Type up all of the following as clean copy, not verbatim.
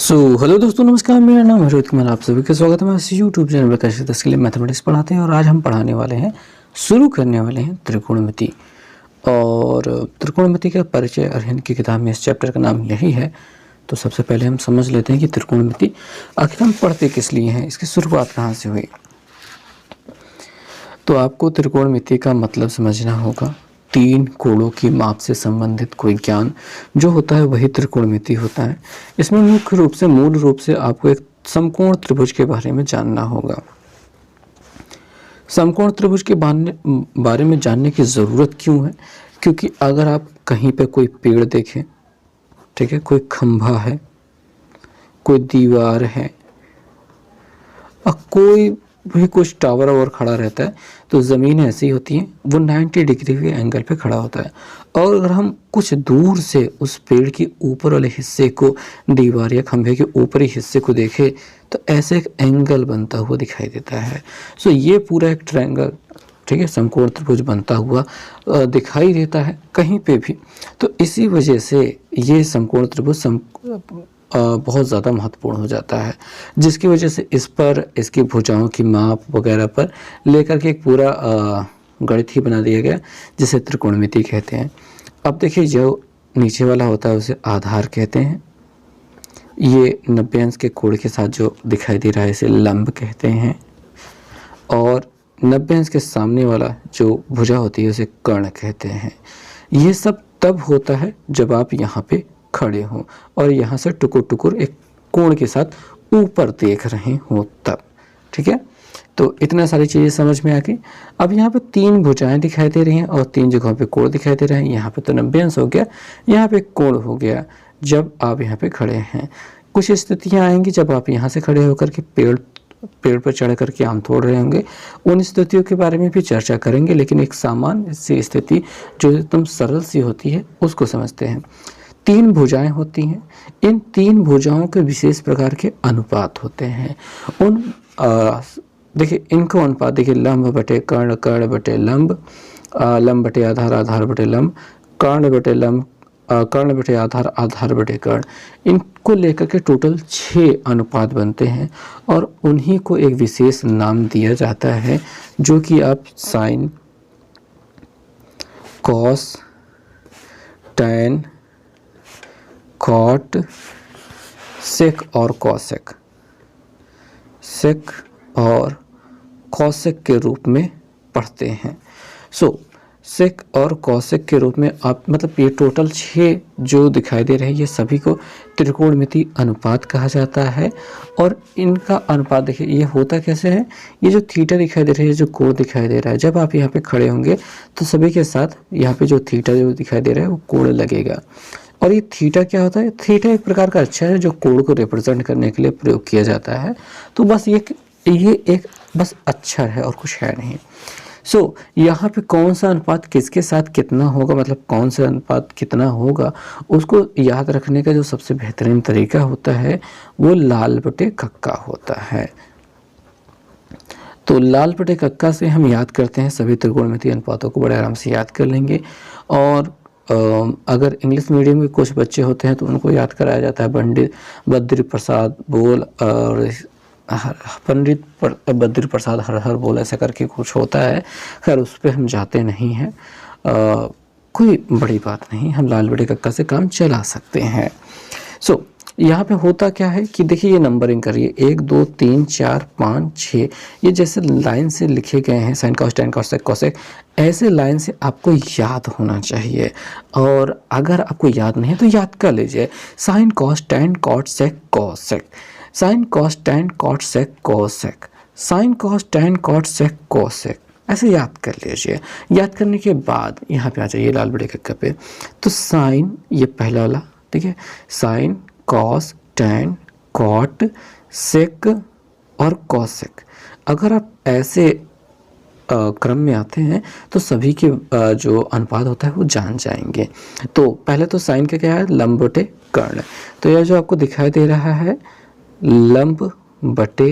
Hello दोस्तों, नमस्कार। मेरा नाम है रोहित कुमार। आप सभी का स्वागत है हमारे यूट्यूब चैनल पर। कैसे दस के लिए मैथमेटिक्स पढ़ाते हैं और आज हम पढ़ाने वाले हैं, शुरू करने वाले हैं त्रिकोणमिति। और त्रिकोणमिति का परिचय अध्ययन की किताब में इस चैप्टर का नाम यही है। तो सबसे पहले हम समझ लेते हैं कि त्रिकोणमिति आखिर हम पढ़ते किस लिए हैं, इसकी शुरुआत कहाँ से हुई। तो आपको त्रिकोणमिति का मतलब समझना होगा। तीन कोणों की माप से संबंधित कोई ज्ञान जो होता है वही त्रिकोणमिति होता है। इसमें मूल रूप से आपको एक समकोण त्रिभुज के बारे में जानना होगा। समकोण त्रिभुज के बारे में जानने की ज़रूरत क्यों है? क्योंकि अगर आप कहीं पे कोई पेड़ देखें, ठीक है, कोई खंभा है, कोई दीवार है और कोई भी कुछ टावर और खड़ा रहता है, तो ज़मीन ऐसी होती है, वो 90 डिग्री के एंगल पे खड़ा होता है। और अगर हम कुछ दूर से उस पेड़ के ऊपर वाले हिस्से को, दीवार या खंभे के ऊपरी हिस्से को देखें, तो ऐसे एक एंगल बनता हुआ दिखाई देता है। ये पूरा एक ट्रायंगल, ठीक है, समकोण त्रिभुज बनता हुआ दिखाई देता है कहीं पे भी। तो इसी वजह से ये समकोण त्रिभुज बहुत ज़्यादा महत्वपूर्ण हो जाता है, जिसकी वजह से इस पर, इसकी भुजाओं की माप वगैरह पर लेकर के एक पूरा गणित ही बना दिया गया, जिसे त्रिकोणमिति कहते हैं। अब देखिए, जो नीचे वाला होता है उसे आधार कहते हैं। ये 90 अंश के कोण के साथ जो दिखाई दे रहा है इसे लंब कहते हैं। और 90 अंश के सामने वाला जो भुजा होती है उसे कर्ण कहते हैं। ये सब तब होता है जब आप यहाँ पे खड़े हों और यहाँ से टुकुर टुकुर एक कोण के साथ ऊपर देख रहे हो तब, ठीक है। तो इतना सारी चीज़ें समझ में आ गई। अब यहाँ पे तीन भुजाएं दिखाई दे रही हैं और तीन जगहों पे कोण दिखाई दे रहे हैं। यहाँ पे तो 90 अंश हो गया, यहाँ पे कोण हो गया जब आप यहाँ पे खड़े हैं। कुछ स्थितियाँ आएंगी जब आप यहाँ से खड़े होकर के पेड़ पर चढ़ करके आम तोड़ रहे होंगे। उन स्थितियों के बारे में भी चर्चा करेंगे, लेकिन एक सामान्य सी स्थिति जो एकदम सरल सी होती है उसको समझते हैं। तीन भुजाएं होती हैं। इन तीन भुजाओं के विशेष प्रकार के अनुपात होते हैं। देखिए, इनको अनुपात देखिए, लंब बटे कर्ण, कर्ण बटे लंब, लंब बटे आधार, आधार बटे लंब, कर्ण बटे लंब, कर्ण बटे आधार, आधार बटे कर्ण। इनको लेकर के टोटल 6 अनुपात बनते हैं और उन्हीं को एक विशेष नाम दिया जाता है, जो कि आप साइन, कॉस, टैन, कॉट, सेक और कॉसेक, सेक और कॉसेक के रूप में पढ़ते हैं। सेक और कॉसेक के रूप में आप, मतलब ये टोटल 6 जो दिखाई दे रहे हैं, ये सभी को त्रिकोणमिति अनुपात कहा जाता है। और इनका अनुपात देखिए, ये होता कैसे है। ये जो थीटा दिखाई दे रही है, जो कोण दिखाई दे रहा है, जब आप यहाँ पे खड़े होंगे तो सभी के साथ यहाँ पे जो थीटा जो दिखाई दे रहा है वो कोण लगेगा। और ये थीटा क्या होता है? थीटा एक प्रकार का अक्षर है जो कोण को रिप्रेजेंट करने के लिए प्रयोग किया जाता है। तो बस ये एक बस अक्षर है और कुछ है नहीं। यहाँ पे कौन सा अनुपात किसके साथ कितना होगा, मतलब कौन सा अनुपात कितना होगा, उसको याद रखने का जो सबसे बेहतरीन तरीका होता है वो लाल बटे कक्का होता है। तो लाल बटे कक्का से हम याद करते हैं, सभी त्रिकोणमिति अनुपातों को बड़े आराम से याद कर लेंगे। और अगर इंग्लिश मीडियम के कुछ बच्चे होते हैं तो उनको याद कराया जाता है पंडित बद्री प्रसाद बोल और पंडित बद्री प्रसाद हर हर बोल, ऐसा करके कुछ होता है। खैर, उस पर हम जाते नहीं हैं, कोई बड़ी बात नहीं, हम लाल बटे कक्का से काम चला सकते हैं। यहाँ पे होता क्या है कि देखिए, ये नंबरिंग करिए, 1 2 3 4 5 6, ये जैसे लाइन से लिखे गए हैं, sign cos tan cosec cosec, ऐसे लाइन से आपको याद होना चाहिए। और अगर आपको याद नहीं है तो याद कर लीजिए, sine cos tan cot sec cosec, sine cos tan cot sec cosec, sine cos tan cot sec cosec, ऐसे याद कर लीजिए। याद करने के बाद यहाँ पे आ जाइए लाल बटे कक्का पे। तो साइन, ये पहला वाला, ठीक है, साइन, कॉस, टैन, कॉट, सेक और कॉसेक। अगर आप ऐसे क्रम में आते हैं तो सभी के जो अनुपात होता है वो जान जाएंगे। तो पहले तो साइन का क्या है? लंब बटे कर्ण। तो यह जो आपको दिखाई दे रहा है लंब बटे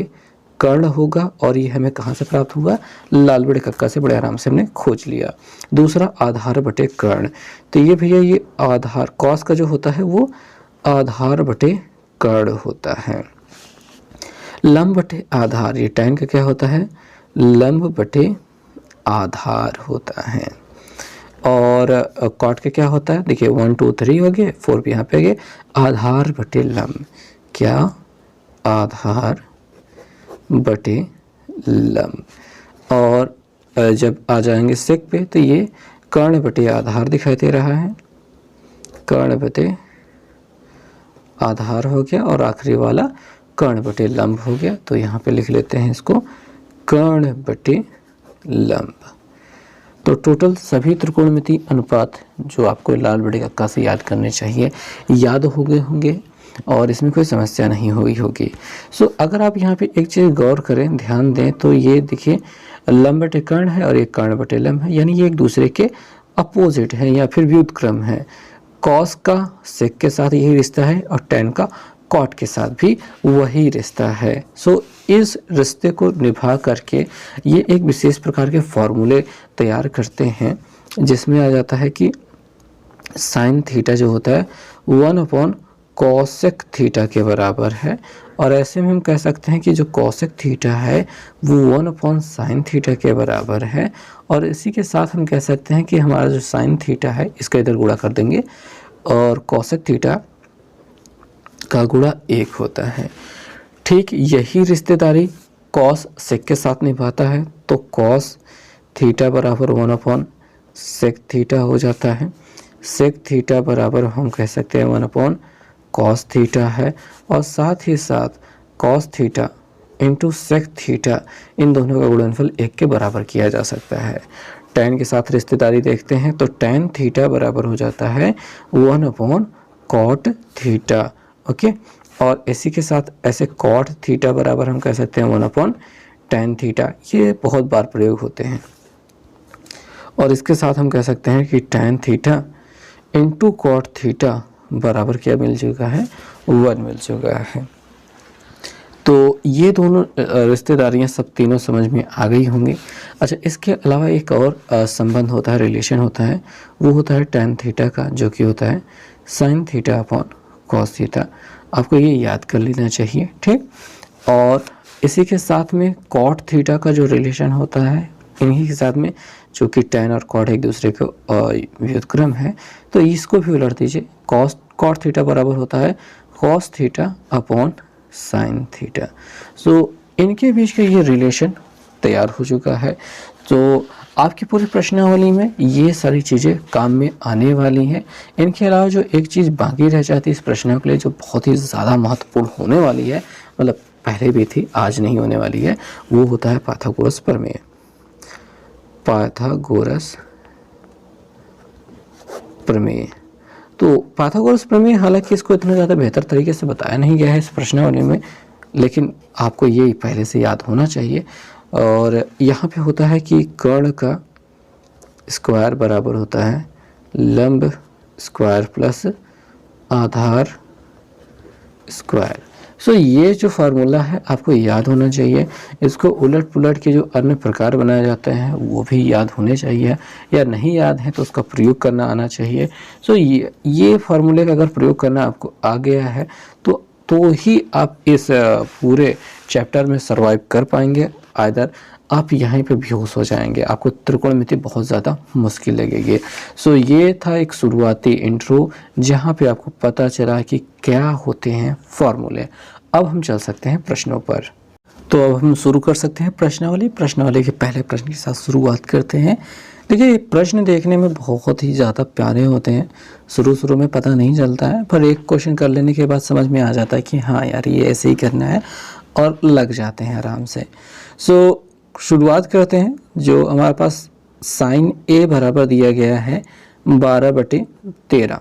कर्ण होगा, और ये हमें कहाँ से प्राप्त हुआ? लाल बटे कक्का से बड़े आराम से हमने खोज लिया। दूसरा आधार बटे कर्ण, तो ये भैया, ये आधार, कॉस का जो होता है वो आधार बटे कर्ण होता है। लंब बटे आधार, ये tan का क्या होता है? लंब बटे आधार होता है। और कॉट का क्या होता है? देखिए 1 2 3 हो गए, 4 भी यहाँ पे गए। आधार बटे लंब, क्या? आधार बटे लंब। और जब आ जाएंगे सेक पे तो ये कर्ण बटे आधार दिखाई दे रहा है, कर्ण बटे आधार हो गया, और आखिरी वाला कर्ण बटे लंब हो गया। तो यहाँ पे लिख लेते हैं इसको कर्ण बटे लंब। तो टोटल सभी त्रिकोणमितीय अनुपात जो आपको लाल बटे कक्का से याद करने चाहिए, याद हो गए होंगे और इसमें कोई समस्या नहीं हुई होगी। सो अगर आप यहाँ पे एक चीज़ गौर करें, ध्यान दें, तो ये देखिए लंब बटे कर्ण है और एक कर्ण बटे लंब है, यानी ये एक दूसरे के अपोजिट है या फिर व्युत्क्रम है। कॉस का सेक के साथ यही रिश्ता है और tan का कॉट के साथ भी वही रिश्ता है। सो इस रिश्ते को निभा करके ये एक विशेष प्रकार के फॉर्मूले तैयार करते हैं, जिसमें आ जाता है कि साइन थीटा जो होता है 1 कोसेक थीटा के बराबर है। और ऐसे में हम कह सकते हैं कि जो कोसेक थीटा है वो 1 साइन थीटा के बराबर है। और इसी के साथ हम कह सकते हैं कि हमारा जो साइन थीटा है इसका इधर गुणा कर देंगे और कोसेक थीटा का गुणा 1 होता है। ठीक यही रिश्तेदारी कॉस सेक के साथ निभाता है, तो कॉस थीटा बराबर 1 सेक थीटा हो जाता है। सेक थीटा बराबर हम कह सकते हैं 1 कॉस थीटा है, और साथ ही साथ cos theta into sec theta, इन दोनों का गुणनफल 1 के बराबर किया जा सकता है। tan के साथ रिश्तेदारी देखते हैं तो tan थीटा बराबर हो जाता है 1 कॉट थीटा। ओके, और इसी के साथ ऐसे कॉट थीटा बराबर हम कह सकते हैं 1 tan थीटा। ये बहुत बार प्रयोग होते हैं। और इसके साथ हम कह सकते हैं कि tan theta into cot theta बराबर क्या मिल चुका है? 1 मिल चुका है। तो ये दोनों रिश्तेदारियां सब तीनों समझ में आ गई होंगी। अच्छा, इसके अलावा एक और संबंध होता है, रिलेशन होता है, वो होता है tan थीटा का, जो कि होता है sin theta upon cos theta. आपको ये याद कर लेना चाहिए, ठीक। और इसी के साथ में cot थीटा का जो रिलेशन होता है, इन्हीं के साथ में चूँकि tan और cot एक दूसरे के व्युत्क्रम है, तो इसको भी उलट दीजिए। cot थीटा बराबर होता है cos theta upon sine theta. So इनके बीच का ये रिलेशन तैयार हो चुका है। तो आपकी पूरी प्रश्नावली में ये सारी चीज़ें काम में आने वाली हैं। इनके अलावा जो एक चीज़ बाकी रह जाती है इस प्रश्न के लिए, जो बहुत ही ज़्यादा महत्वपूर्ण होने वाली है, मतलब पहले भी थी, आज नहीं होने वाली है, वो होता है पाइथागोरस प्रमेय। पाइथागोरस प्रमेय। तो पाइथागोरस प्रमेय, हालांकि इसको इतना ज़्यादा बेहतर तरीके से बताया नहीं गया है इस प्रश्नावली में, लेकिन आपको ये पहले से याद होना चाहिए। और यहाँ पे होता है कि कर्ण का स्क्वायर बराबर होता है लंब स्क्वायर प्लस आधार स्क्वायर। सो ये जो फार्मूला है आपको याद होना चाहिए। इसको उलट पुलट के जो अन्य प्रकार बनाए जाते हैं वो भी याद होने चाहिए, या नहीं याद है तो उसका प्रयोग करना आना चाहिए। सो ये फार्मूले का अगर प्रयोग करना आपको आ गया है तो ही आप इस पूरे चैप्टर में सर्वाइव कर पाएंगे। आइदर आप यहीं पे बेहोश हो जाएंगे, आपको त्रिकोणमिति बहुत ज़्यादा मुश्किल लगेगी। सो ये था एक शुरुआती इंट्रो, जहाँ पे आपको पता चला कि क्या होते हैं फॉर्मूले। अब हम चल सकते हैं प्रश्नों पर। तो अब हम शुरू कर सकते हैं प्रश्नावली के पहले प्रश्न के साथ शुरुआत करते हैं। देखिए, प्रश्न देखने में बहुत ही ज़्यादा प्यारे होते हैं। शुरू में पता नहीं चलता है, पर एक क्वेश्चन कर लेने के बाद समझ में आ जाता है कि हाँ यार, ये ऐसे ही करना है, और लग जाते हैं आराम से। सो शुरुआत करते हैं। जो हमारे पास साइन ए बराबर दिया गया है 12/13,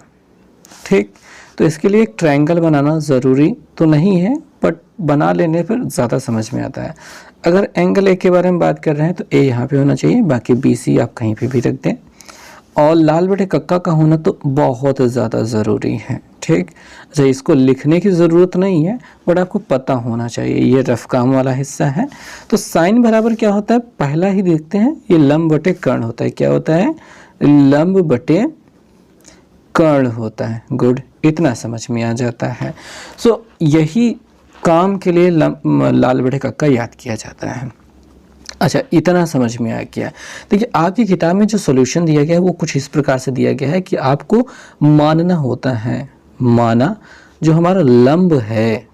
ठीक। तो इसके लिए एक ट्रायंगल बनाना ज़रूरी तो नहीं है, बट बना लेने पर ज़्यादा समझ में आता है। अगर एंगल ए के बारे में बात कर रहे हैं तो ए यहाँ पे होना चाहिए, बाकी BC आप कहीं पे भी रख दें। और लाल बटे कक्का का होना तो बहुत ज़्यादा ज़रूरी है, ठीक। अच्छा, इसको लिखने की ज़रूरत नहीं है, बट आपको पता होना चाहिए, ये रफ काम वाला हिस्सा है। तो साइन बराबर क्या होता है, पहला ही देखते हैं, ये लंब बटे कर्ण होता है। क्या होता है? लंब बटे कर्ण होता है। गुड, इतना समझ में आ जाता है। सो यही काम के लिए लाल बटे कक्का याद किया जाता है। अच्छा, इतना समझ में आ गया। देखिए आपकी किताब में जो सॉल्यूशन दिया गया है वो कुछ इस प्रकार से दिया गया है कि आपको मानना होता है, माना जो हमारा लंब है,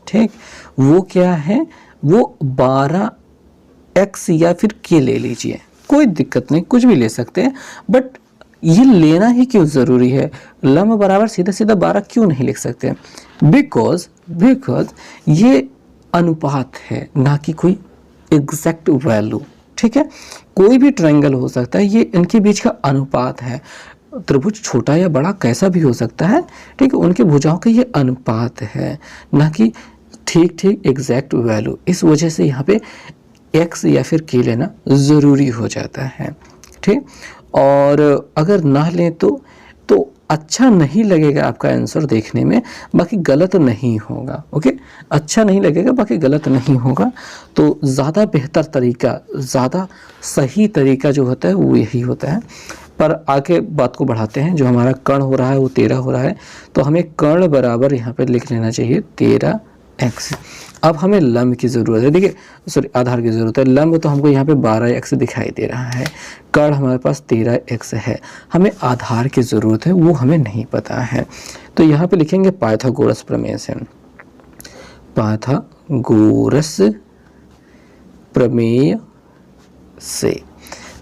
ठीक, वो क्या है, वो 12x या फिर k ले लीजिए, कोई दिक्कत नहीं, कुछ भी ले सकते हैं, बट ये लेना ही क्यों ज़रूरी है? लंब बराबर सीधा सीधा 12 क्यों नहीं लिख सकते? बिकॉज ये अनुपात है, ना कि कोई एग्जैक्ट वैल्यू, ठीक है। कोई भी ट्रायंगल हो सकता है, ये इनके बीच का अनुपात है। त्रिभुज छोटा या बड़ा कैसा भी हो सकता है, ठीक है, उनके भुजाओं का ये अनुपात है, ना कि ठीक एग्जैक्ट वैल्यू। इस वजह से यहाँ पे x या फिर k लेना ज़रूरी हो जाता है, ठीक। और अगर ना लें तो अच्छा नहीं लगेगा आपका आंसर देखने में, बाकी गलत नहीं होगा। ओके, अच्छा नहीं लगेगा, बाकी गलत नहीं होगा। तो ज़्यादा बेहतर तरीका, ज़्यादा सही तरीका जो होता है वो यही होता है। पर आगे बात को बढ़ाते हैं। जो हमारा कर्ण हो रहा है वो 13 हो रहा है, तो हमें कर्ण बराबर यहाँ पे लिख लेना चाहिए 13x। अब हमें लंब की ज़रूरत है, देखिए सॉरी आधार की ज़रूरत है। लंब तो हमको यहाँ पे 12x दिखाई दे रहा है, कर्ण हमारे पास 13x है, हमें आधार की ज़रूरत है, वो हमें नहीं पता है। तो यहाँ पे लिखेंगे पाइथागोरस प्रमेय से। पाइथागोरस प्रमेय से,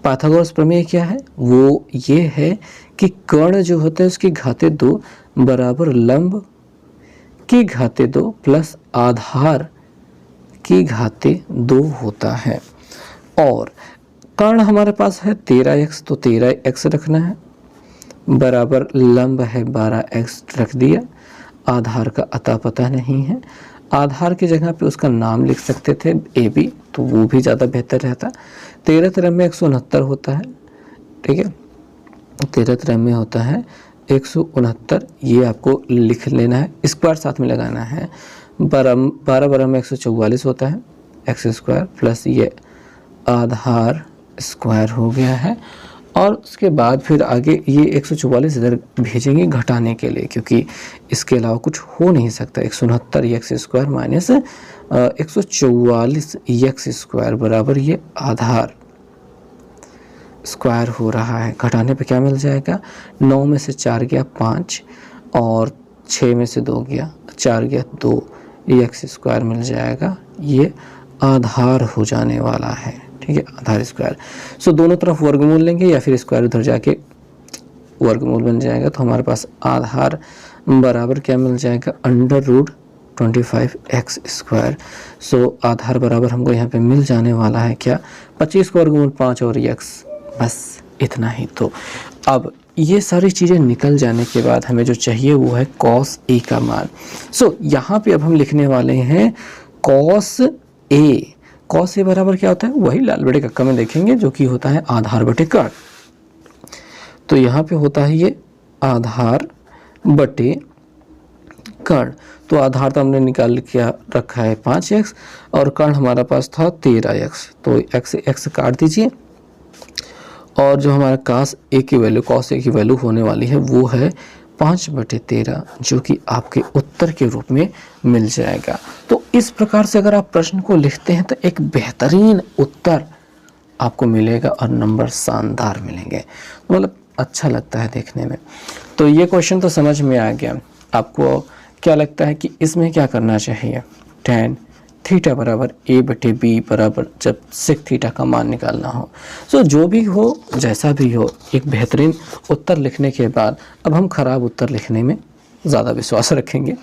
पाइथागोरस प्रमेय क्या है? वो ये है कि कर्ण जो होता है उसकी घाते 2 बराबर लंब की घाते 2 प्लस आधार की घाते 2 होता है। और कर्ण हमारे पास है 13x, तो 13x रखना है, बराबर लंब है 12x रख दिया। आधार का अता पता नहीं है, आधार की जगह पे उसका नाम लिख सकते थे AB, तो वो भी ज़्यादा बेहतर रहता। 13 13 में 169 होता है, ठीक है, 13 13 में होता है 169, ये आपको लिख लेना है, स्क्वायर साथ में लगाना है। 12 12 में 144 होता है, x स्क्वायर प्लस ये आधार स्क्वायर हो गया है। और उसके बाद फिर आगे ये 144 इधर भेजेंगे घटाने के लिए, क्योंकि इसके अलावा कुछ हो नहीं सकता। 169 x square minus 144 x square बराबर ये आधार स्क्वायर हो रहा है। घटाने पे क्या मिल जाएगा? 9 में से 4 गया 5, और 6 में से 2 गया 4 गया 2, एक्स स्क्वायर मिल जाएगा। ये आधार हो जाने वाला है, ठीक है, आधार स्क्वायर। सो दोनों तरफ वर्गमूल लेंगे या फिर स्क्वायर उधर जाके वर्गमूल बन जाएगा, तो हमारे पास आधार बराबर क्या मिल जाएगा? √25x square. सो आधार बराबर हमको यहाँ पे मिल जाने वाला है क्या? 25 का वर्गमूल 5 और x, बस इतना ही। तो अब ये सारी चीज़ें निकल जाने के बाद हमें जो चाहिए वो है cos A का मान। सो यहाँ पे अब हम लिखने वाले हैं cos A। cos A बराबर क्या होता है? वही लाल बटे कक्का में देखेंगे, जो कि होता है आधार बटे कर्ण। तो यहाँ पे होता है ये आधार बटे कर्ण। तो आधार तो हमने निकाल के रखा है 5x, और कर्ण हमारा पास था 13x, तो x से x काट दीजिए, और जो हमारा cos A की वैल्यू होने वाली है वो है 5/13, जो कि आपके उत्तर के रूप में मिल जाएगा। तो इस प्रकार से अगर आप प्रश्न को लिखते हैं तो एक बेहतरीन उत्तर आपको मिलेगा और नंबर शानदार मिलेंगे, मतलब अच्छा लगता है देखने में। तो ये क्वेश्चन तो समझ में आ गया। आपको क्या लगता है कि इसमें क्या करना चाहिए? tan थीटा बराबर A/B बराबर जब sec थीटा का मान निकालना हो। सो जो भी हो, जैसा भी हो, एक बेहतरीन उत्तर लिखने के बाद अब हम ख़राब उत्तर लिखने में ज़्यादा विश्वास रखेंगे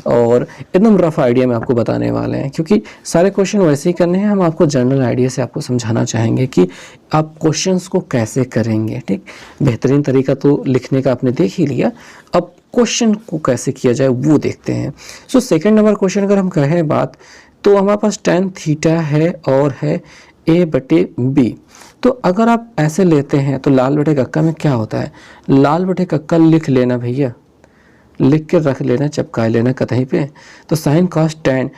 और एकदम रफ आइडिया में आपको बताने वाले हैं, क्योंकि सारे क्वेश्चन वैसे ही करने हैं। हम आपको जनरल आइडिया से आपको समझाना चाहेंगे कि आप क्वेश्चंस को कैसे करेंगे। ठीक, बेहतरीन तरीका तो लिखने का आपने देख ही लिया, अब क्वेश्चन को कैसे किया जाए वो देखते हैं। सो सेकेंड नंबर क्वेश्चन अगर हम कहें बात, तो हमारे पास tan थीटा है और है A/B। तो अगर आप ऐसे लेते हैं तो लाल बटे कक्का में क्या होता है? लाल बटे कक्का लिख लेना भैया, लिख के रख लेना, चिपकाए लेना कहीं पे। तो साइन कॉस tan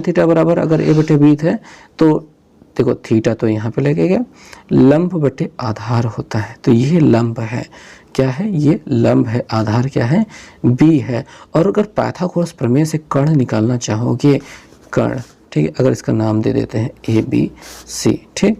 थीटा बराबर अगर A/B है तो देखो थीटा तो यहाँ पे लगेगा, लंब बटे आधार होता है, तो ये लंब है। क्या है, ये लंब है, आधार क्या है, बी है। और अगर पाइथागोरस प्रमेय से कर्ण निकालना चाहोगे, कर्ण, ठीक है, अगर इसका नाम दे देते हैं ए बी सी, ठीक,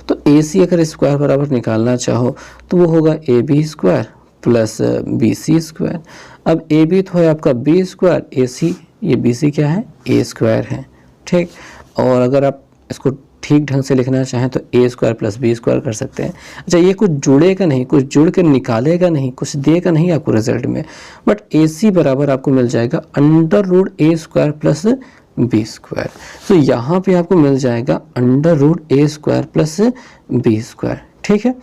तो ए सी अगर स्क्वायर बराबर निकालना चाहो तो वो होगा A B square plus B C square. अब ए बी तो है आपका बी स्क्वायर, ए सी, ये बी सी क्या है, ए स्क्वायर है, ठीक। और अगर आप इसको ठीक ढंग से लिखना चाहें तो ए स्क्वायर प्लस बी स्क्वायर कर सकते हैं। अच्छा, ये कुछ जुड़ेगा नहीं, कुछ जुड़ कर निकालेगा नहीं, कुछ देगा नहीं आपको रिजल्ट में, बट ए सी बराबर आपको मिल जाएगा अंडर रूट ए स्क्वायर प्लस बी स्क्वायर। तो यहाँ पे आपको मिल जाएगा अंडर रूट ए स्क्वायर प्लस बी स्क्वायर, ठीक है।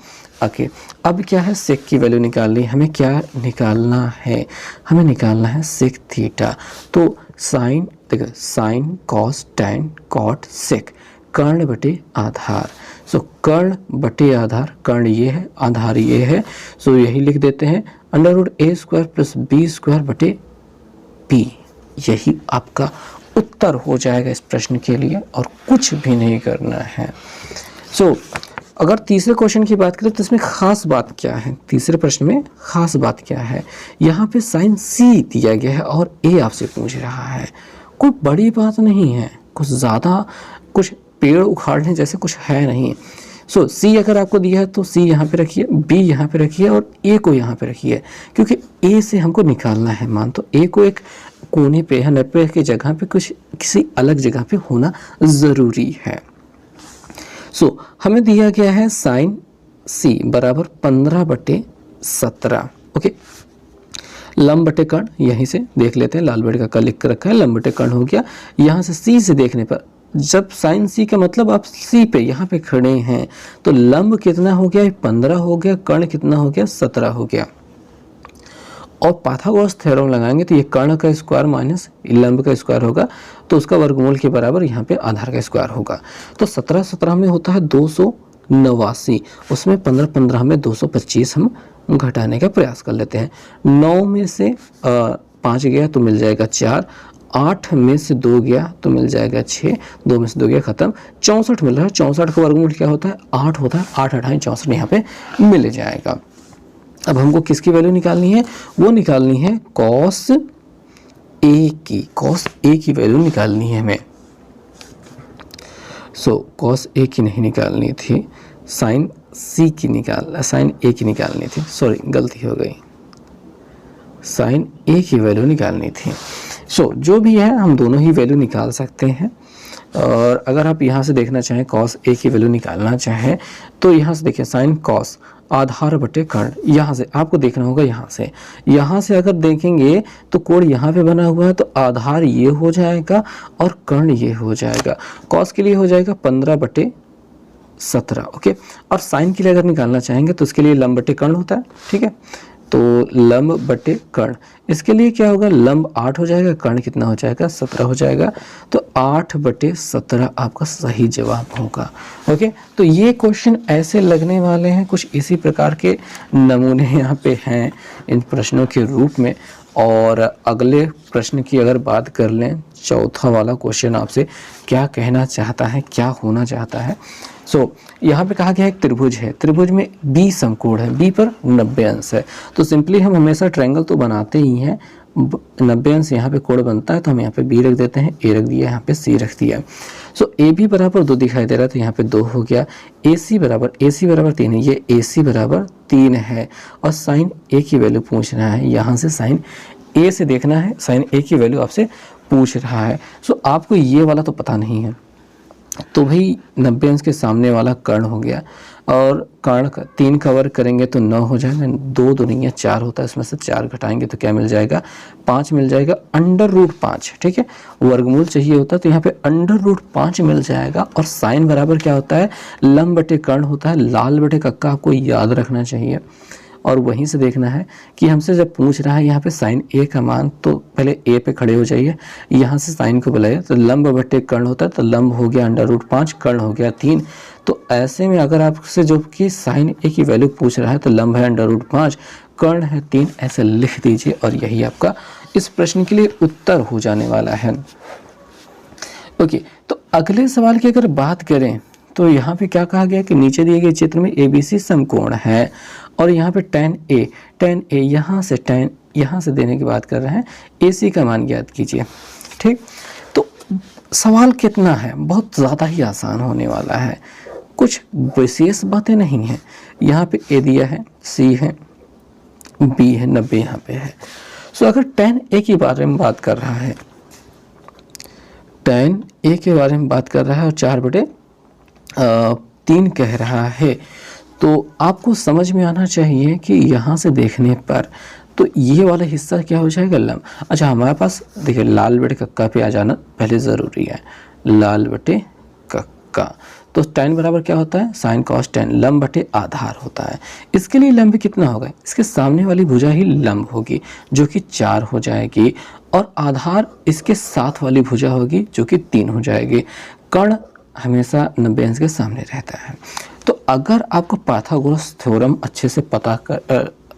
ओके, अब क्या है, सेक की वैल्यू निकालनी है हमें। क्या निकालना है, हमें निकालना है सेक थीटा। तो साइन, देखो sine cos tan cot sec, कर्ण बटे आधार। सो कर्ण बटे आधार, कर्ण ये है, आधार ये है, सो यही लिख देते हैं अंडर रूट ए स्क्वायर प्लस बी स्क्वायर बटे पी। यही आपका उत्तर हो जाएगा इस प्रश्न के लिए, और कुछ भी नहीं करना है। सो अगर तीसरे क्वेश्चन की बात करें तो इसमें खास बात क्या है, तीसरे प्रश्न में खास बात क्या है, यहाँ पे साइन सी दिया गया है और ए आपसे पूछ रहा है। कोई बड़ी बात नहीं है, कुछ ज़्यादा कुछ पेड़ उखाड़ने जैसे कुछ है नहीं। सो सी अगर आपको दिया है तो सी यहाँ पे रखिए, बी यहाँ पे रखिए और ए को यहाँ पे रखिए, क्योंकि ए से हमको निकालना है मान। तो ए को एक कोने पे या 90 की जगह पे कुछ किसी अलग जगह पे होना ज़रूरी है। सो हमें दिया गया है साइन सी बराबर 15/17। ओके, लंब बटे कर्ण यहीं से देख लेते हैं, लाल बटे का लिख कर रखा है, लंब बटे कर्ण हो गया। यहाँ से सी से देखने पर, जब साइन सी का मतलब आप सी पे यहाँ पे खड़े हैं, तो लंब कितना हो गया, 15 हो गया, कर्ण कितना हो गया, 17 हो गया। और पाइथागोरस थ्योरम लगाएंगे तो ये कर्ण का स्क्वायर माइनस लंब का स्क्वायर होगा, तो उसका वर्गमूल के बराबर यहाँ पे आधार का स्क्वायर होगा। तो 17 में होता है 289, उसमें 15 में 225 हम घटाने का प्रयास कर लेते हैं। 9 में से 5 गया तो मिल जाएगा 4, 8 में से 2 गया तो मिल जाएगा 6, 2 में से 2 गया खत्म, 64 मिल रहा है। 64 का वर्गमूल क्या होता है, 8 होता है, 8 8 64 यहाँ पे मिल जाएगा। अब हमको किसकी वैल्यू निकालनी है, वो निकालनी है कॉस ए की, कॉस ए की वैल्यू निकालनी है हमें। सो कॉस ए की नहीं निकालनी थी, साइन सी की साइन ए की निकालनी थी, सॉरी गलती हो गई, साइन ए की वैल्यू निकालनी थी। सो जो भी है हम दोनों ही वैल्यू निकाल सकते हैं। और अगर आप यहाँ से देखना चाहें कॉस ए की वैल्यू निकालना चाहें तो यहाँ से देखिए साइन कॉस आधार बटे कर्ण, यहाँ से आपको देखना होगा, यहाँ से अगर देखेंगे तो कोण यहाँ पे बना हुआ है, तो आधार ये हो जाएगा और कर्ण ये हो जाएगा। कॉस के लिए हो जाएगा 15/17। ओके, और साइन के लिए अगर निकालना चाहेंगे तो उसके लिए लंब बटे कर्ण होता है, ठीक है। तो लंब बटे कर्ण, इसके लिए क्या होगा, लंब 8 हो जाएगा, कर्ण कितना हो जाएगा, 17 हो जाएगा। तो 8/17 आपका सही जवाब होगा। ओके, तो ये क्वेश्चन ऐसे लगने वाले हैं, कुछ इसी प्रकार के नमूने यहाँ पे हैं इन प्रश्नों के रूप में। और अगले प्रश्न की अगर बात कर लें, चौथा वाला क्वेश्चन आपसे क्या कहना चाहता है, क्या होना चाहता है। यहाँ पे कहा गया एक त्रिभुज है, त्रिभुज में बी समकोण है, बी पर 90 अंश है। तो सिंपली हम हमेशा ट्रायंगल तो बनाते ही हैं, 90 अंश यहाँ पे कोण बनता है, तो हम यहाँ पे बी रख देते हैं, ए रख दिया, यहाँ पे सी रख दिया। ए बी बराबर 2 दिखाई दे रहा है, तो यहाँ पे 2 हो गया। ए सी बराबर 3 है, ये ए सी बराबर 3 है। और साइन ए की वैल्यू पूछ रहा है, यहाँ से साइन ए से देखना है, साइन ए की वैल्यू आपसे पूछ रहा है। आपको ये वाला तो पता नहीं है, तो भाई 90 अंश के सामने वाला कर्ण हो गया, और कर्ण का 3 कवर करेंगे तो 9 हो जाएगा, 2 दूनी 4 होता है, इसमें से 4 घटाएंगे तो क्या मिल जाएगा, 5 मिल जाएगा, अंडर रूट 5, ठीक है। वर्गमूल चाहिए होता है तो यहाँ पे अंडर रूट 5 मिल जाएगा। और साइन बराबर क्या होता है, लंब बटे कर्ण होता है, लाल बटे कक्का आपको याद रखना चाहिए। और वहीं से देखना है कि हमसे जब पूछ रहा है यहाँ पे साइन ए का मान, तो पहले ए पे खड़े हो जाइए, यहाँ से साइन को बुलाइए, तो लंब बटे कर्ण होता है, तो लंब हो गया अंडर रूट 5, कर्ण हो गया 3। तो ऐसे में अगर आपसे जो कि साइन ए की वैल्यू पूछ रहा है, तो लंब है अंडर रूट 5, कर्ण है 3, ऐसे लिख दीजिए, और यही आपका इस प्रश्न के लिए उत्तर हो जाने वाला है। ओके, तो अगले सवाल की अगर बात करें तो यहाँ पे क्या कहा गया कि नीचे दिए गए चित्र में ABC समकोण है और यहाँ पे tan a यहाँ से देने की बात कर रहे हैं, AC का मान ज्ञात कीजिए। ठीक, तो सवाल कितना है, बहुत ज़्यादा ही आसान होने वाला है, कुछ विशेष बातें नहीं हैं। यहाँ पे A दिया है, C है, B है, 90 यहाँ पे है। सो अगर tan a के बारे में बात कर रहा है, tan a के बारे में बात कर रहा है और 4/3 कह रहा है, तो आपको समझ में आना चाहिए कि यहाँ से देखने पर तो ये वाला हिस्सा क्या हो जाएगा, लंब। अच्छा, हमारे पास देखिए लाल बटे कक्का पे आ जाना पहले ज़रूरी है, लाल बटे कक्का। तो tan बराबर क्या होता है, sin cos tan, लंब बटे आधार होता है। इसके लिए लंब कितना होगा, इसके सामने वाली भुजा ही लंब होगी जो कि 4 हो जाएगी, और आधार इसके साथ वाली भुजा होगी जो कि 3 हो जाएगी। कर्ण हमेशा 90 अंश के सामने रहता है। तो अगर आपको पाइथागोरस थ्योरम अच्छे से पता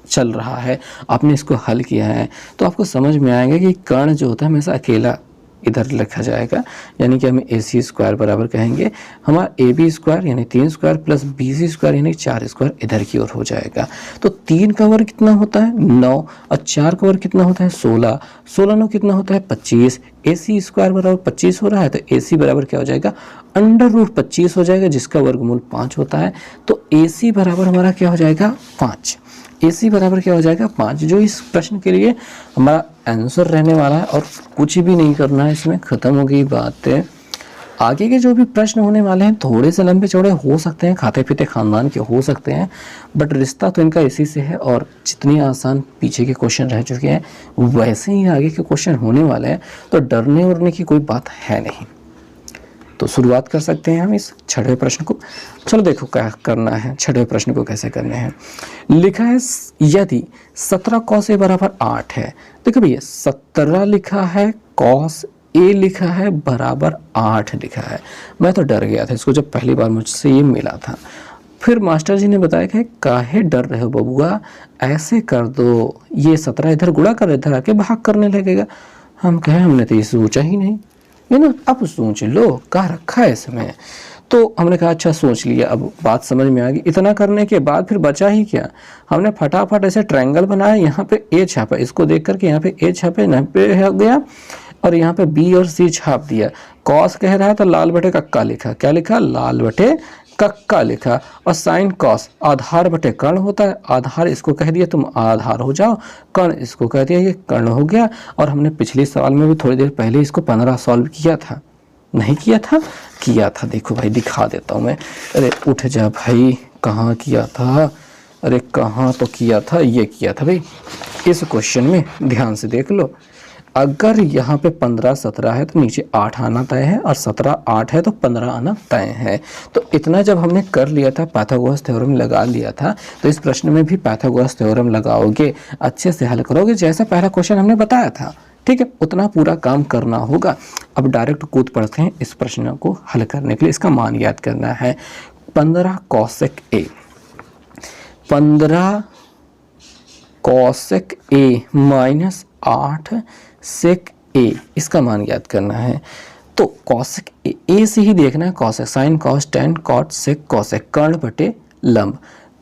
चल रहा है, आपने इसको हल किया है, तो आपको समझ में आएगा कि कर्ण जो होता है हमेशा अकेला इधर लिखा जाएगा, यानी कि हमें AC स्क्वायर बराबर कहेंगे हमारा AB स्क्वायर यानी 3 स्क्वायर प्लस BC स्क्वायर यानी 4 स्क्वायर इधर की ओर हो जाएगा। तो 3 का वर्ग कितना होता है, 9, और 4 का वर्ग कितना होता है, 16, 16 9 कितना होता है, 25। AC स्क्वायर बराबर 25 हो रहा है, तो AC बराबर क्या हो जाएगा, √25 हो जाएगा, जिसका वर्गमूल 5 होता है। तो AC बराबर हमारा क्या हो जाएगा, 5। AC बराबर क्या हो जाएगा, 5, जो इस प्रश्न के लिए हमारा आंसर रहने वाला है, और कुछ भी नहीं करना है, इसमें ख़त्म हो गई बात है। आगे के जो भी प्रश्न होने वाले हैं थोड़े से लंबे चौड़े हो सकते हैं, खाते पीते खानदान के हो सकते हैं, बट रिश्ता तो इनका इसी से है, और जितनी आसान पीछे के क्वेश्चन रह चुके हैं वैसे ही आगे के क्वेश्चन होने वाले हैं, तो डरने उड़ने की कोई बात है नहीं। तो शुरुआत कर सकते हैं हम इस 6वें प्रश्न को। चलो देखो क्या करना है, 6वें प्रश्न को कैसे करने हैं। लिखा है यदि 17 cos a बराबर 8 है। देखो भैया 17 लिखा है, cos a लिखा है, बराबर 8 लिखा है। मैं तो डर गया था इसको जब पहली बार मुझसे ये मिला था। फिर मास्टर जी ने बताया कि काहे डर रहे हो बबुआ, ऐसे कर दो, ये 17 इधर गुणा कर, इधर आके भाग करने लगेगा। हम कहे हमने तो ये सोचा ही नहीं, है ना, अब सोच लो, कहा रखा है इसमें। तो हमने कहा अच्छा सोच लिया, अब बात समझ में आ गई। इतना करने के बाद फिर बचा ही क्या, हमने फटाफट ऐसे ट्रायंगल बनाया, यहाँ पे A छापा, इसको देख करके यहाँ पे A छापे, यहाँ पे हो गया, और यहाँ पे B और C छाप दिया। कॉस कह रहा है तो लाल बटे कक्का लिखा, क्या लिखा, लाल बटे कक्का लिखा। और साइन कॉस आधार बटे कर्ण होता है, आधार इसको कह दिया तुम आधार हो जाओ, कर्ण इसको कह दिया ये कर्ण हो गया। और हमने पिछले सवाल में भी थोड़ी देर पहले इसको 15 सॉल्व किया था, नहीं किया था, किया था। देखो भाई दिखा देता हूँ मैं, अरे उठ जा भाई, कहाँ किया था, अरे कहाँ तो किया था, ये किया था भाई इस क्वेश्चन में, ध्यान से देख लो। अगर यहाँ पे 15 17 है तो नीचे 8 आना तय है, और 17 8 है तो 15 आना तय है। तो इतना जब हमने कर लिया था, पाइथागोरस थ्योरम लगा लिया था, तो इस प्रश्न में भी पाइथागोरस थ्योरम लगाओगे, अच्छे से हल करोगे, जैसा पहला क्वेश्चन हमने बताया था, ठीक है, उतना पूरा काम करना होगा। अब डायरेक्ट कूद पड़ते हैं इस प्रश्न को हल करने के लिए। इसका मान याद करना है, 15 cosec a, 15 cosec a minus 8 sec a, इसका मान याद करना है। तो cosec a से ही देखना है, cosec sin cos tan cot sec cosec, कर्ण बटे लंब,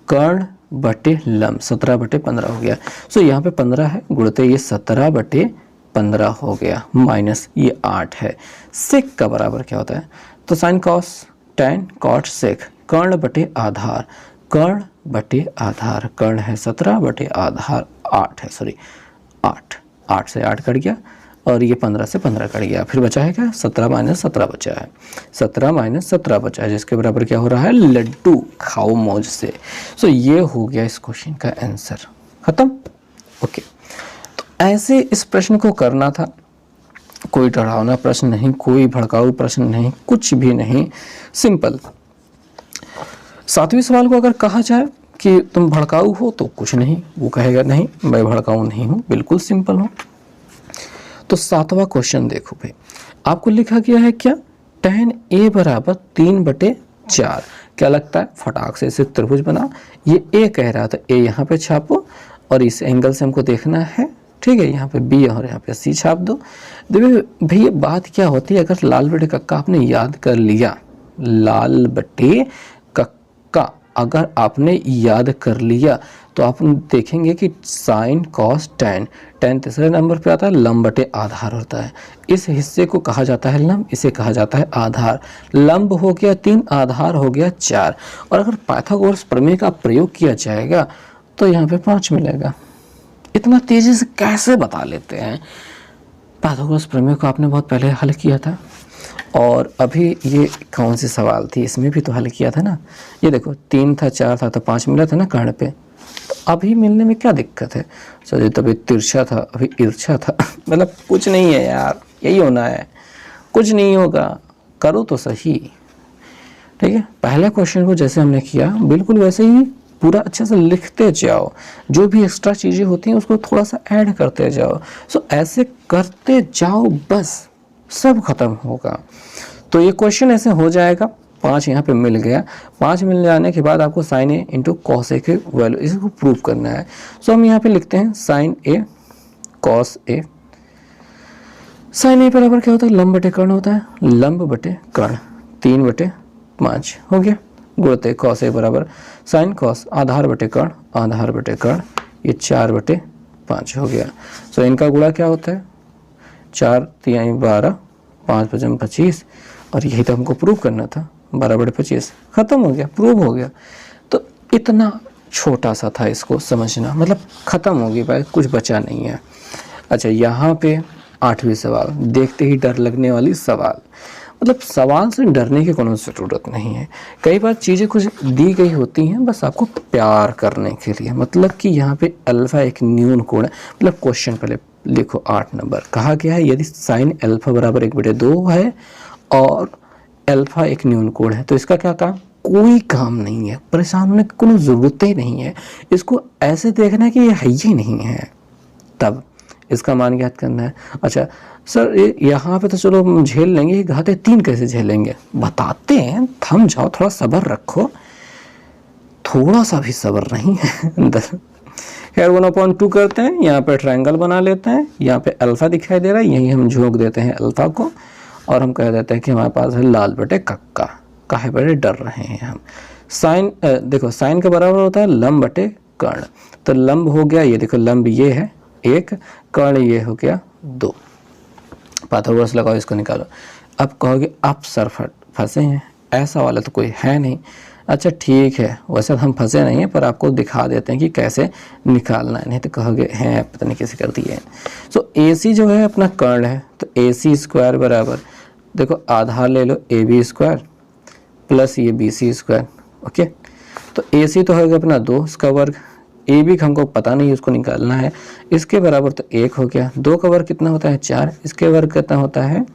कर्ण बटे लंब, 17/15 हो गया। सो यहाँ पे 15 है, गुणते ये 17/15 हो गया, माइनस ये 8 है। सेक का बराबर क्या होता है, तो sine cos tan cot sec, कर्ण बटे आधार, कर्ण बटे आधार, कर्ण है 17 बटे आधार 8 है, सॉरी 8 से 8 कट गया, और ये 15 से 15 कट गया, फिर बचा है क्या, 17 माइनस 17 बचा है, 17 माइनस 17 बचा है, जिसके बराबर क्या हो रहा है, लड्डू खाओ मौज से। सो ये हो गया इस क्वेश्चन का आंसर, खत्म। ओके, तो ऐसे इस प्रश्न को करना था, कोई डरावना प्रश्न नहीं, कोई भड़काऊ प्रश्न नहीं, कुछ भी नहीं, सिंपल। 7वें सवाल को अगर कहा जाए कि तुम भड़काऊ हो तो कुछ नहीं, वो कहेगा नहीं मैं भड़काऊ नहीं हूँ, बिल्कुल सिंपल हो। तो 7वां क्वेश्चन देखो भाई, आपको लिखा गया है क्या, tan a बराबर 3/4, क्या लगता है, फटाक से इसे त्रिभुज बना, ये a कह रहा था, a यहाँ पे छापो, और इस एंगल से हमको देखना है, ठीक है, यहाँ पे B और यहाँ पे C छाप दो। देखिए भैया बात क्या होती है, अगर लाल बटे कक्का आपने याद कर लिया, लाल बटे कक्का अगर आपने याद कर लिया तो आप देखेंगे कि साइन कॉस टेन, टेन तीसरे नंबर पे आता है, लंब बटे आधार होता है। इस हिस्से को कहा जाता है लंब, इसे कहा जाता है आधार। लंब हो गया 3, आधार हो गया 4। और अगर पाइथागोरस प्रमेय का प्रयोग किया जाएगा तो यहाँ पे 5 मिलेगा। इतना तेजी से कैसे बता लेते हैं? पाइथागोरस प्रमेय को आपने बहुत पहले हल किया था। और अभी ये कौन सी सवाल थी, इसमें भी तो हल किया था ना। ये देखो 3 था 4 था तो 5 मिला था ना कर्ण पे, तो अभी मिलने में क्या दिक्कत है? सर तभी तिरछा था, अभी इर्छा था मतलब कुछ नहीं है यार, यही होना है, कुछ नहीं होगा, करो तो सही। ठीक है, पहले क्वेश्चन को जैसे हमने किया बिल्कुल वैसे ही पूरा अच्छे से लिखते जाओ, जो भी एक्स्ट्रा चीज़ें होती हैं उसको थोड़ा सा ऐड करते जाओ। सो ऐसे करते जाओ, बस सब खत्म होगा। तो ये क्वेश्चन ऐसे हो जाएगा। 5 यहाँ पे मिल गया। 5 मिल जाने के बाद आपको sign A into cos A के वैल्यू, इसको प्रूव करना है। सो हम यहाँ पे लिखते हैं sign A cos A. Sign ए बराबर क्या होता है? लंब बटे कर्ण होता है, लंब बटे कर्ण 3/5 हो गया। गुणते कॉस ए बराबर साइन कॉस आधार बटे कर्ण, आधार बटे कर्ण, ये 4/5 हो गया। सो इनका गुणा क्या होता है? 4 3 12, 5 5 25, और यही तो हमको प्रूव करना था, 12/25। खत्म हो गया, प्रूव हो गया। तो इतना छोटा सा था इसको समझना, मतलब खत्म हो गई भाई, कुछ बचा नहीं है। अच्छा, यहाँ पे 8वीं सवाल, देखते ही डर लगने वाली सवाल। मतलब सवाल से डरने की कोनो ज़रूरत नहीं है। कई बार चीज़ें कुछ दी गई होती हैं बस आपको प्यार करने के लिए। मतलब कि यहाँ पे अल्फा एक न्यून कोण है। मतलब क्वेश्चन पहले लिखो 8 नंबर, कहा गया है यदि साइन अल्फा बराबर 1/2 है और अल्फा एक न्यून कोण है तो इसका क्या काम? कोई काम नहीं है, परेशान होने की कोनो ज़रूरत ही नहीं है। इसको ऐसे देखना है कि ये है ही नहीं है, तब इसका मान ज्ञात करना है। अच्छा सर, यहाँ पे तो चलो हम झेल लेंगे, घाते 3 कैसे झेलेंगे? बताते हैं, थम जाओ, थोड़ा सब्र रखो, थोड़ा सा भी सब्र नहीं है अंदर। खैर 1/2 करते हैं, यहाँ पे ट्रायंगल बना लेते हैं, यहाँ पे अल्फा दिखाई दे रहा है, यही हम झोंक देते हैं अल्फा को, और हम कह देते हैं कि हमारे पास है लाल बटे कक्का। काहे बड़े डर रहे हैं हम? साइन देखो, साइन के बराबर होता है लंब बटे कर्ण। तो लंब हो गया, ये देखो लंब ये है 1, कर्ण ये हो गया 2। पाइथागोरस लगाओ, इसको निकालो। अब कहोगे अब सर फंसे हैं, ऐसा वाला तो कोई है नहीं। अच्छा ठीक है, वैसे हम फंसे नहीं हैं, पर आपको दिखा देते हैं कि कैसे निकालना है, नहीं तो कहोगे हैं पता नहीं कैसे कर दिए। सो AC जो है अपना कर्ण है, तो AC² बराबर, देखो आधार ले लो AB² प्लस ये BC²। ओके, तो AC तो होगा अपना 2, इसका वर्ग, AB का हमको पता नहीं, उसको निकालना है। इसके बराबर तो 1 हो गया, 2 का वर्ग कितना होता है? 4, इसके वर्ग कितना होता है?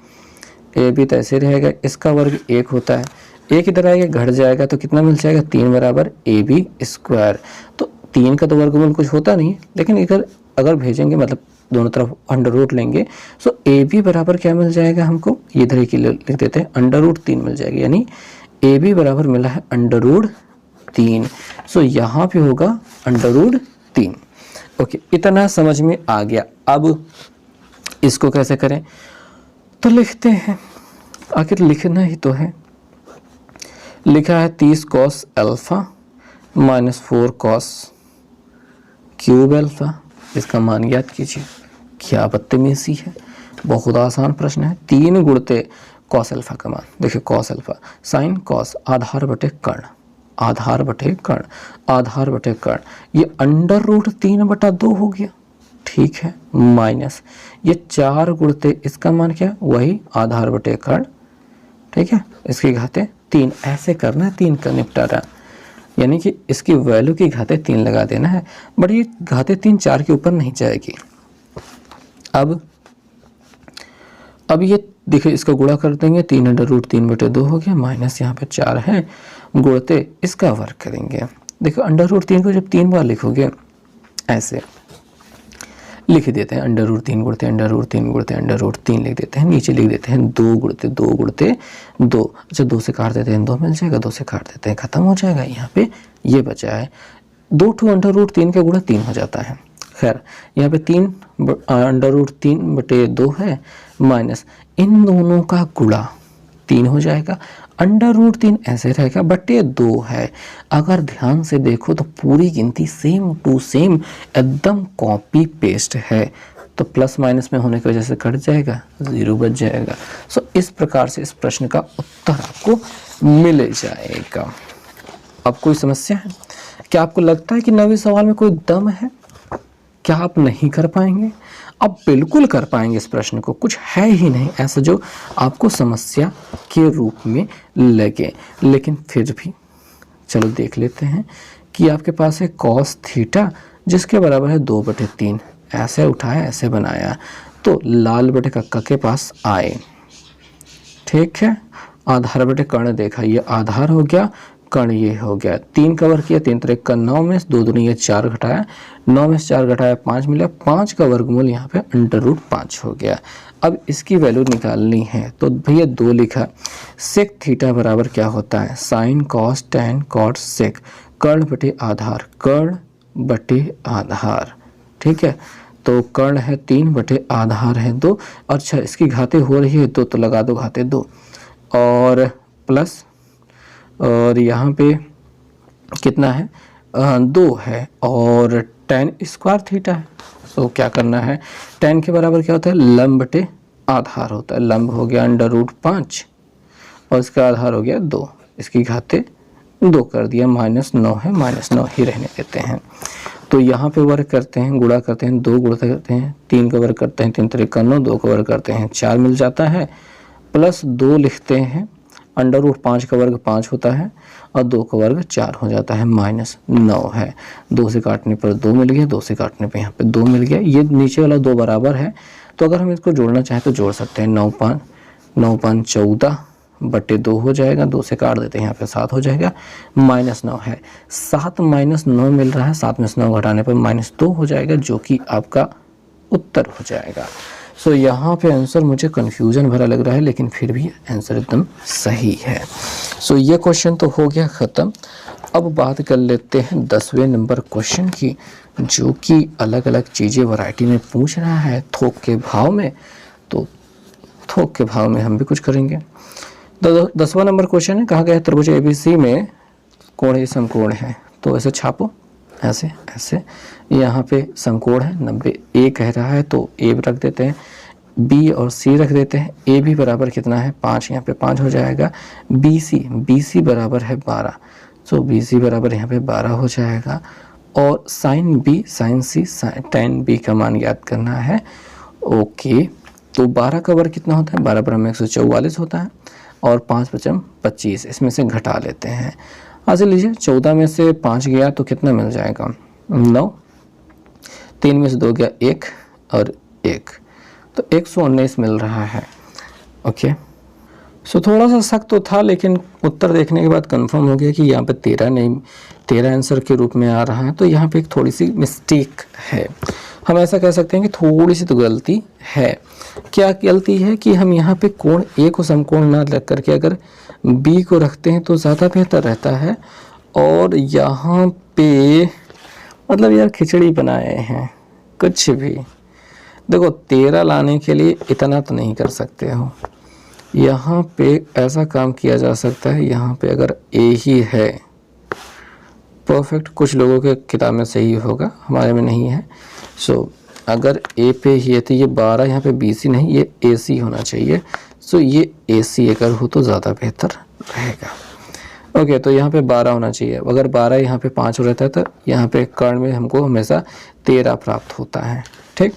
AB तो ऐसे रहेगा, इसका वर्ग 1 होता है, 1 इधर आएगा घट जाएगा तो कितना मिल जाएगा? 3 बराबर AB²। तो 3 का तो वर्गमूल कुछ होता नहीं, लेकिन इधर अगर भेजेंगे मतलब दोनों तरफ अंडर रूट लेंगे, सो AB बराबर क्या मिल जाएगा हमको? इधर ही लिख देते हैं, √3 मिल जाएगी, यानी AB बराबर मिला है √3। सो यहाँ पे होगा √3। ओके, इतना समझ में आ गया। अब इसको कैसे करें? तो लिखते हैं, आखिर लिखना ही तो है। लिखा है 30 cos alpha minus 4 cos cube alpha, इसका मान ज्ञात कीजिए। क्या बदतमीजी है, बहुत आसान प्रश्न है। 3 गुणते cos अल्फा का मान, देखिए cos अल्फा साइन cos आधार बटे कर्ण, आधार बटे कर्ण, आधार बटे कर्ण, ये √3/2 हो गया, ठीक है, माइनस ये 4 गुणते इसका मान क्या? वही आधार बटे कर्ण, ठीक है, इसकी घाते 3। ऐसे करना है 3 का निपटारा, यानी कि इसकी वैल्यू की घाते 3 लगा देना है, बट ये घाते 3 4 के ऊपर नहीं जाएगी। अब ये देखिए, इसका गुणा कर देंगे, 3√3/2 हो गया, माइनस यहाँ पे 4 है, गुणते इसका वर्ग करेंगे। देखो √3 को जब 3 बार लिखोगे ऐसे लिख देते हैं, √3 गुणते √3 गुणते √3 लिख देते हैं, नीचे लिख देते हैं 2 गुणते 2 गुणते 2। अच्छा 2 से काट देते हैं, 2 मिल जाएगा, 2 से काट देते हैं, खत्म हो जाएगा। यहाँ पे ये बचा है 2 √3 का गुणा 3 हो जाता है। खैर यहाँ पे 3 √3/2 है, माइनस इन दोनों का गुणा 3 हो जाएगा, √3 ऐसे रहेगा, बटे 2 है। अगर ध्यान से देखो तो पूरी गिनती सेम टू सेम एकदम कॉपी पेस्ट है, तो प्लस माइनस में होने की वजह से कट जाएगा, 0 बच जाएगा। सो इस प्रकार से इस प्रश्न का उत्तर आपको मिल जाएगा। अब कोई समस्या है? क्या आपको लगता है कि 9वें सवाल में कोई दम है? क्या आप नहीं कर पाएंगे? आप बिल्कुल कर पाएंगे। इस प्रश्न को कुछ है ही नहीं ऐसा जो आपको समस्या के रूप में लगे, लेकिन फिर भी चलो देख लेते हैं कि आपके पास है cos थीटा जिसके बराबर है 2/3। ऐसे उठाया, ऐसे बनाया, तो लाल बटे कक्का के पास आए, ठीक है। आधार बटे कर्ण देखा, ये आधार हो गया, कर्ण ये हो गया। 3 कवर किया, 3 3 का 9 में 2 दूनी ये 4 घटाया, 9 में से 4 घटाया 5 मिला, 5 का वर्गमूल यहाँ पे √5 हो गया। अब इसकी वैल्यू निकालनी है तो भैया 2 लिखा। सेक थीटा बराबर क्या होता है? Sine cos tan cot sec, कर्ण बटे आधार, कर्ण बटे आधार, ठीक है। तो कर्ण है 3 बटे आधार है 2। अच्छा, इसकी घाते हो रही है 2 तो लगा दो घाते 2 और प्लस, और यहाँ पे कितना है 2 है और tan स्क्वायर थीटा है। तो क्या करना है, tan के बराबर क्या होता है? लंब बटे आधार होता है। लंब हो गया √5 और इसका आधार हो गया 2, इसकी घाते 2 कर दिया, -9 है, -9 ही रहने देते हैं। तो यहाँ पे वर्ग करते हैं, गुणा करते हैं, 2 गुणा करते हैं, 3 का वर्ग करते हैं, 3 3 का 9, 2 का वर्ग करते हैं 4 मिल जाता है, प्लस 2 लिखते हैं, √5 का वर्ग 5 होता है और 2 का वर्ग 4 हो जाता है, -9 है। 2 से काटने पर 2 मिल गया, 2 से काटने पर यहाँ पे 2 मिल गया। ये नीचे वाला 2 बराबर है, तो अगर हम इसको जोड़ना चाहें तो जोड़ सकते हैं। 9 5 14 बटे 2 हो जाएगा, 2 से काट देते हैं, यहाँ पे 7 हो जाएगा, -9 है। 7 -9 मिल रहा है, 7 में से 9 घटाने पर -2 हो जाएगा, जो कि आपका उत्तर हो जाएगा। सो यहाँ पे आंसर मुझे कन्फ्यूजन भरा लग रहा है, लेकिन फिर भी आंसर एकदम सही है। सो ये क्वेश्चन तो हो गया ख़त्म। अब बात कर लेते हैं 10वें नंबर क्वेश्चन की, जो कि अलग अलग चीज़ें वैरायटी में पूछ रहा है थोक के भाव में। तो थोक के भाव में हम भी कुछ करेंगे। 10वां नंबर क्वेश्चन है, कहा गया है त्रिभुज ABC में कोण समकोण है। तो ऐसे छापो, ऐसे ऐसे, यहाँ पे समकोण है 90, A कह रहा है तो A रख देते हैं, B और C रख देते हैं। A भी बराबर कितना है 5, यहाँ पे 5 हो जाएगा। BC बराबर है 12, तो BC बराबर यहाँ पे 12 हो जाएगा। और sine B sine C tan B का मान याद करना है। ओके, तो 12 का वर्ग कितना होता है? 12 बराबर 144 होता है और 5 5 25, इसमें से घटा लेते हैं। हासिल लीजिए, 14 में से 5 गया तो कितना मिल जाएगा? 9, 3 में से 2 गया 1 और 1, तो 119 मिल रहा है। ओके, सो थोड़ा सा शक तो था, लेकिन उत्तर देखने के बाद कंफर्म हो गया कि यहाँ पे 13 नहीं, 13 आंसर के रूप में आ रहा है। तो यहाँ पे एक थोड़ी सी मिस्टेक है, हम ऐसा कह सकते हैं कि थोड़ी सी तो गलती है। क्या गलती है कि हम यहाँ पे कोण A को समकोण ना रख करके अगर B को रखते हैं तो ज़्यादा बेहतर रहता है। और यहाँ पे मतलब यार खिचड़ी बनाए हैं कुछ भी। देखो 13 लाने के लिए इतना तो नहीं कर सकते हो। यहाँ पे ऐसा काम किया जा सकता है, यहाँ पे अगर A ही है परफेक्ट, कुछ लोगों के किताब में सही होगा, हमारे में नहीं है। सो अगर A पे ही है तो ये 12 यहाँ पे BC नहीं, ये AC होना चाहिए। सो ये AC अगर हो तो ज़्यादा बेहतर रहेगा। ओके, तो यहाँ पे 12 होना चाहिए। अगर 12 यहाँ पे 5 हो रहता है तो यहाँ पे कर्ण में हमको हमेशा 13 प्राप्त होता है, ठीक।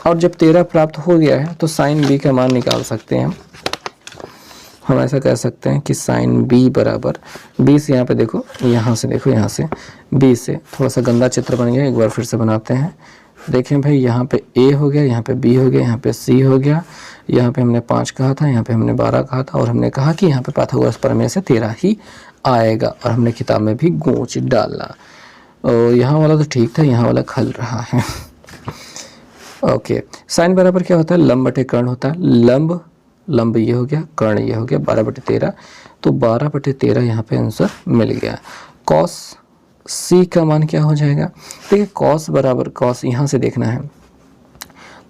और जब 13 प्राप्त हो गया है तो साइन B का मान निकाल सकते हैं हम ऐसा कह सकते हैं कि साइन B बराबर, B से यहाँ पे देखो, यहाँ से देखो, यहाँ से B से थोड़ा सा गंदा चित्र बन गया, एक बार फिर से बनाते हैं। देखें भाई, यहाँ पे A हो गया, यहाँ पे B हो गया, यहाँ पे C हो गया, यहाँ पे हमने 5 कहा था, यहाँ पे हमने 12 कहा था, और हमने कहा कि यहाँ पे पाइथागोरस प्रमेय से 13 ही आएगा, और हमने किताब में भी गूंच डाला। और यहाँ वाला तो ठीक था, यहाँ वाला खल रहा है। ओके, साइन बराबर क्या होता है? लंब बटे कर्ण होता है। लंब ये हो गया, कर्ण ये हो गया, 12/13, तो 12/13 यहाँ पे आंसर मिल गया। कॉस C का मान क्या हो जाएगा? देखिए कॉस बराबर, कॉस यहाँ से देखना है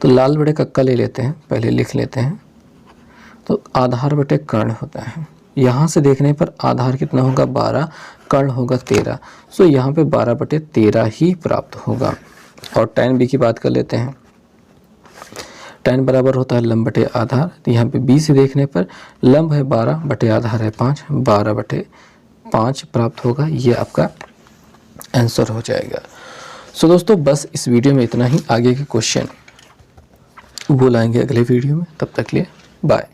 तो लाल बड़े कक्का ले लेते हैं, पहले लिख लेते हैं, तो आधार बटे कर्ण होता है। यहाँ से देखने पर आधार कितना होगा 12, कर्ण होगा 13। सो यहाँ पे 12/13 ही प्राप्त होगा। और tan b की बात कर लेते हैं। tan बराबर होता है लंब बटे आधार। तो यहाँ पे b से देखने पर लंब है 12 बटे आधार है 5, 12/5 प्राप्त होगा। ये आपका आंसर हो जाएगा। सो दोस्तों बस इस वीडियो में इतना ही। आगे के क्वेश्चन वो लाएंगे अगले वीडियो में। तब तक के लिए बाय।